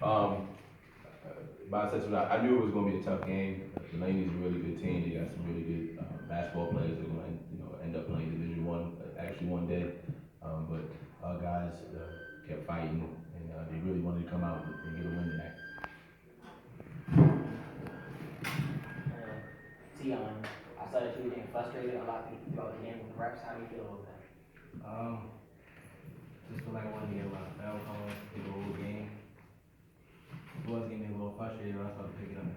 Um, but I knew it was going to be a tough game. Delaney's a really good team. They got some really good basketball players that are going to end up playing Division One actually one day. But our guys kept fighting, and they really wanted to come out and get a win tonight. Tion, I saw that you were getting frustrated a lot throughout the game with the refs. How do you feel about that? Um, just feel like I wanted to get a lot of foul calls through the whole game. It was getting me a little frustrated, but I started to pick it up and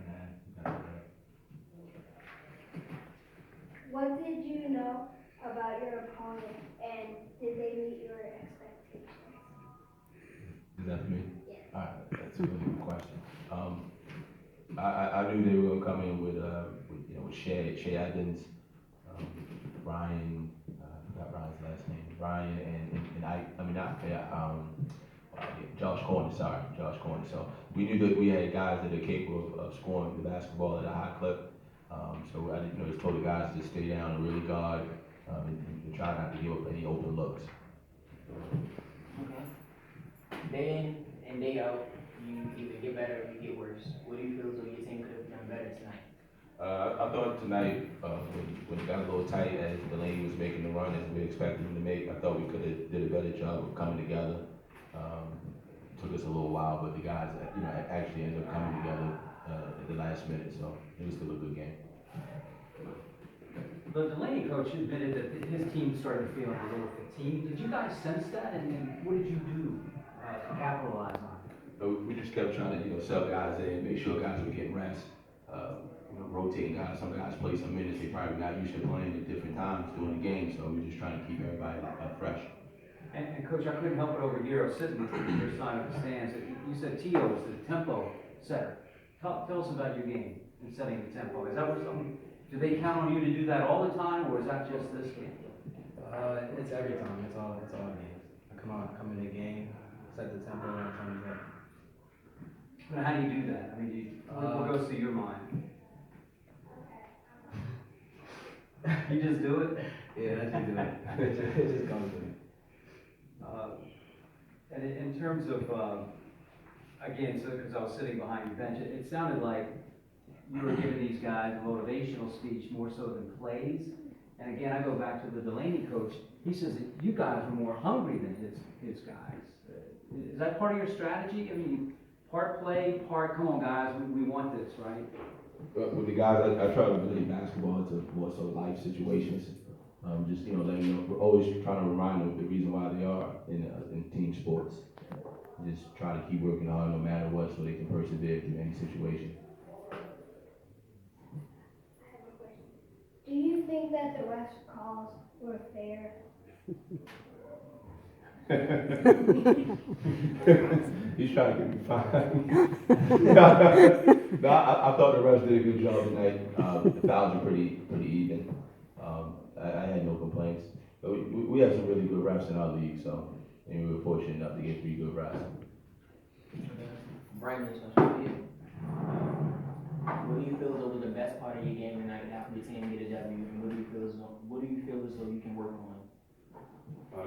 What did you know about your opponent, and did they meet your expectations? Is that for me? Yes. All right, that's a really good question. I knew they were going to come in with Shea Adams, Brian, I forgot Brian's last name, Brian and I mean not Josh Corner, sorry, Josh Corner. So we knew that we had guys that are capable of scoring the basketball at a high clip. So I just told the guys to stay down and really guard and try not to give up any open looks. Okay. Day in and day out, you either get better or you get worse. What do you feel as though your team could have done better tonight? I thought tonight, when it got a little tight as Delaney was making the run as we expected him to make, I thought we could have did a better job of coming together. Took us a little while, but the guys, actually ended up coming together at the last minute, so it was still a good game. The Delaney coach admitted that his team started feeling a little fatigued. Did you guys sense that, and what did you do to capitalize on it? So we just kept trying to, sub guys in, make sure guys were getting rest. Rotating guys. Some guys play some minutes they probably not used to playing at different times during the game, so we're just trying to keep everybody fresh. And Coach, I couldn't help it over here. I was sitting on your side of the stands. You said Tio was the tempo setter. Tell us about your game and setting the tempo. Is that what something? Do they count on you to do that all the time, or is that just this game? it's every time. It's all games. I come in the game, set the tempo, and I'm trying to get. But how do you do that? I mean, what goes through your mind? You just do it? Yeah, that's just do it. It just comes to me. And in terms of, again, so because I was sitting behind your bench, it sounded like you were giving these guys a motivational speech more so than plays. And again, I go back to the Delaney coach. He says that you guys are more hungry than his guys. Is that part of your strategy? I mean, part play, part, come on guys, we want this, right? With the guys, I try to relate basketball to more so life situations. Just letting them know, we're always trying to remind them of the reason why they are in team sports. Just try to keep working hard no matter what, so they can persevere through any situation. I have a question. Do you think that the refs' calls were fair? He's trying to get me fired. No, I thought the refs did a good job tonight. The fouls are pretty even. I had no complaints. But we have some really good refs in our league, so and we were fortunate enough to get 3 good refs. Brian, this one's for you. What do you feel as though was the best part of your game tonight after the team get a W? And what do you feel as though you can work on? I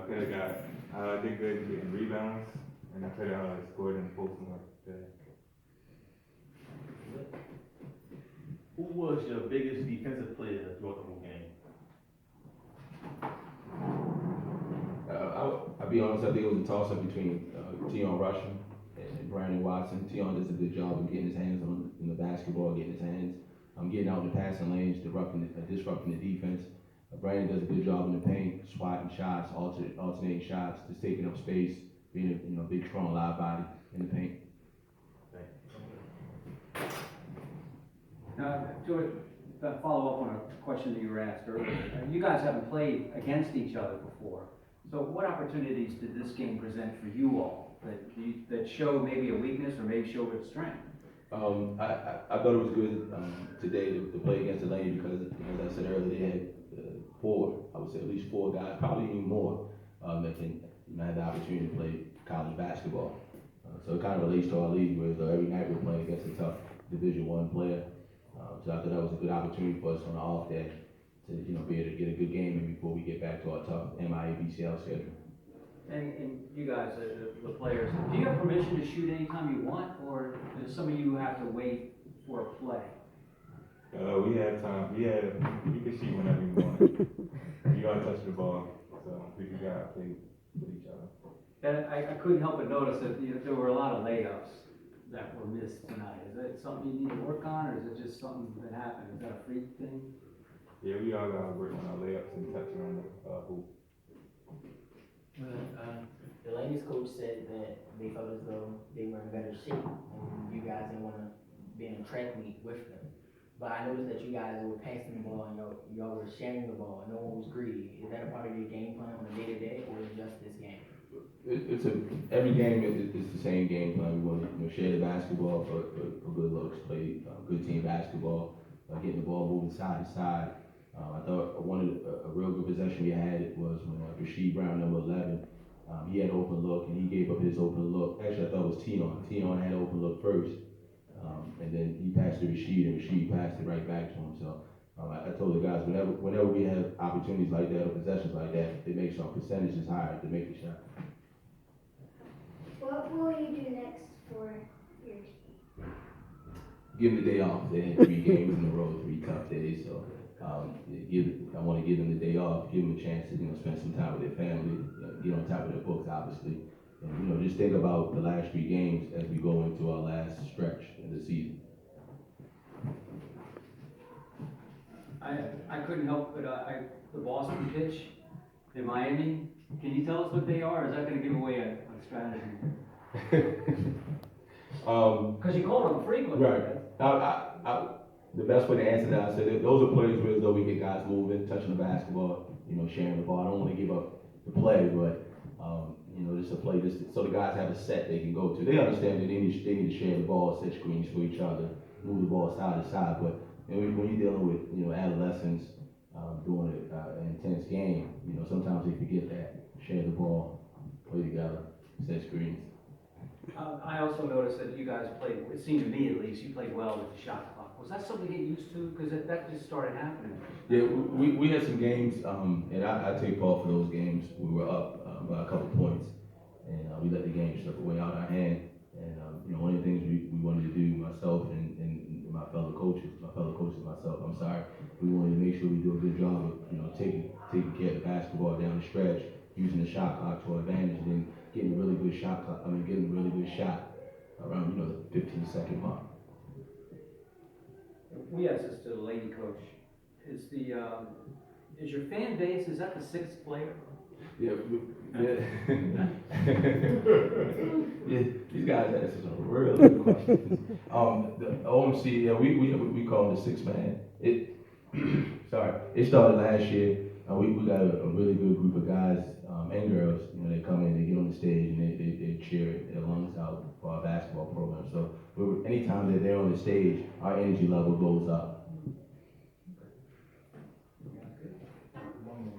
did good getting rebounds, and I could have scored and posted up there. Who was your biggest defensive player throughout the whole game? I'll be honest, I think it was a toss-up between Tion Rushing and Brandon Watson. Tion does a good job of getting his hands on in the basketball, getting his hands, getting out in the passing lanes, disrupting the defense. Brandon does a good job in the paint, swatting shots, alternating shots, just taking up space, being a big, strong, live body in the paint. Now, George, to follow up on a question that you were asked earlier, you guys haven't played against each other before. So what opportunities did this game present for you all that show maybe a weakness or maybe show a strength? I thought it was good today to play against Delaney because, as I said earlier, they had 4, I would say at least 4 guys, probably even more, that can have the opportunity to play college basketball. So it kind of relates to our league, where every night we're playing against a tough Division I player. So I thought that was a good opportunity for us on the off day to be able to get a good game in before we get back to our tough MIA BCL schedule. And you guys, the players, do you have permission to shoot anytime you want, or do some of you have to wait for a play? We have time, we can shoot whenever we want. You gotta touch the ball, so we can gotta play with each other. And I couldn't help but notice that, you know, there were a lot of layups that were missed tonight. Is that something you need to work on, or is it just something that happened? Is that a freak thing? Yeah, we all gotta work on our layups and touching on the, hoop. The ladies coach said that they felt as though they were in better shape and you guys didn't want to be in a track meet with them. But I noticed that you guys were passing the ball and y'all were sharing the ball. No one was greedy. Is that a part of your game plan on a day to day, or is it just this game? Every game is the same game plan. We want to share the basketball for good looks, play good team basketball, getting the ball moving side to side. I thought a real good possession we had was when Rasheed Brown, number 11, he had open look and he gave up his open look. Actually, I thought it was Tion. Tion had open look first, and then he passed to Rasheed, and Rasheed passed it right back to him. So I told the guys, whenever we have opportunities like that or possessions like that, it makes our percentages higher to make the shot. What will you do next for your team? Give them the day off. They had 3 games in a row, 3 tough days. So I want to give them the day off, give them a chance to spend some time with their family, get on top of their books, obviously, and just think about the last 3 games as we go into our last stretch of the season. I couldn't help but the Boston pitch in Miami. Can you tell us what they are? Or is that going to give away a strategy? Because you called them frequently. Right. The best way to answer that, I said those are plays where though we get guys moving, touching the basketball, sharing the ball. I don't want to give up the play, but just a play so the guys have a set they can go to. They understand that they need to share the ball, set screens for each other, move the ball side to side. But when you're dealing with adolescents doing an intense game, sometimes they forget that. Share the ball, play together, set screens. I also noticed that you guys played, it seemed to me at least, you played well with the shot clock. Was that something to get used to? Because that just started happening. Yeah, we had some games, and I take fault for those games. We were up by a couple points, and we let the game slip away out of our hand. And one of the things we wanted to do, myself and my fellow coaches, myself, I'm sorry, we wanted to make sure we do a good job of taking care of the basketball down the stretch, using the shot clock to our advantage, and then getting a really good shot around the 15-second mark. We asked this to the lady coach. Is your fan base, is that the 6th player? Yeah. Yeah, these guys ask some real good questions. The OMC, yeah, we call it the 6-man. It started last year. We got a really good group of guys and girls. They come in, they get on the stage, and they cheer their lungs out for our basketball program. So anytime that they're on the stage, our energy level goes up. One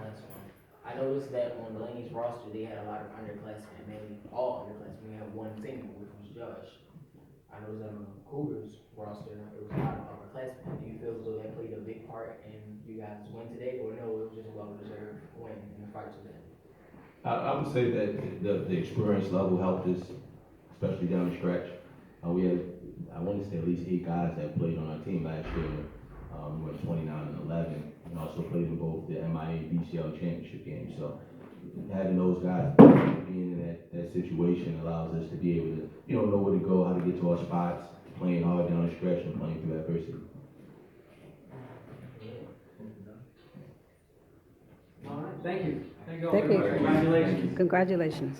last one. I noticed that on Delaney's roster, they had a lot of underclassmen, mainly all underclassmen. We had one senior, which was Josh. I noticed that on the Cougars roster, there was a lot of upperclassmen. Do you feel as though that played a big part in you guys win today, or no, it was just a well-deserved win in the fight today? I would say that the experience level helped us, especially down the stretch. We had, I want to say, at least 8 guys that played on our team last year. We went 29 and 11, and also played in both the MIA BCL championship games. So having those guys being in that situation allows us to be able to, know where to go, how to get to our spots, playing hard down the stretch and playing through adversity. All right, thank you. Thank you all Thank very you. much. Congratulations. Congratulations.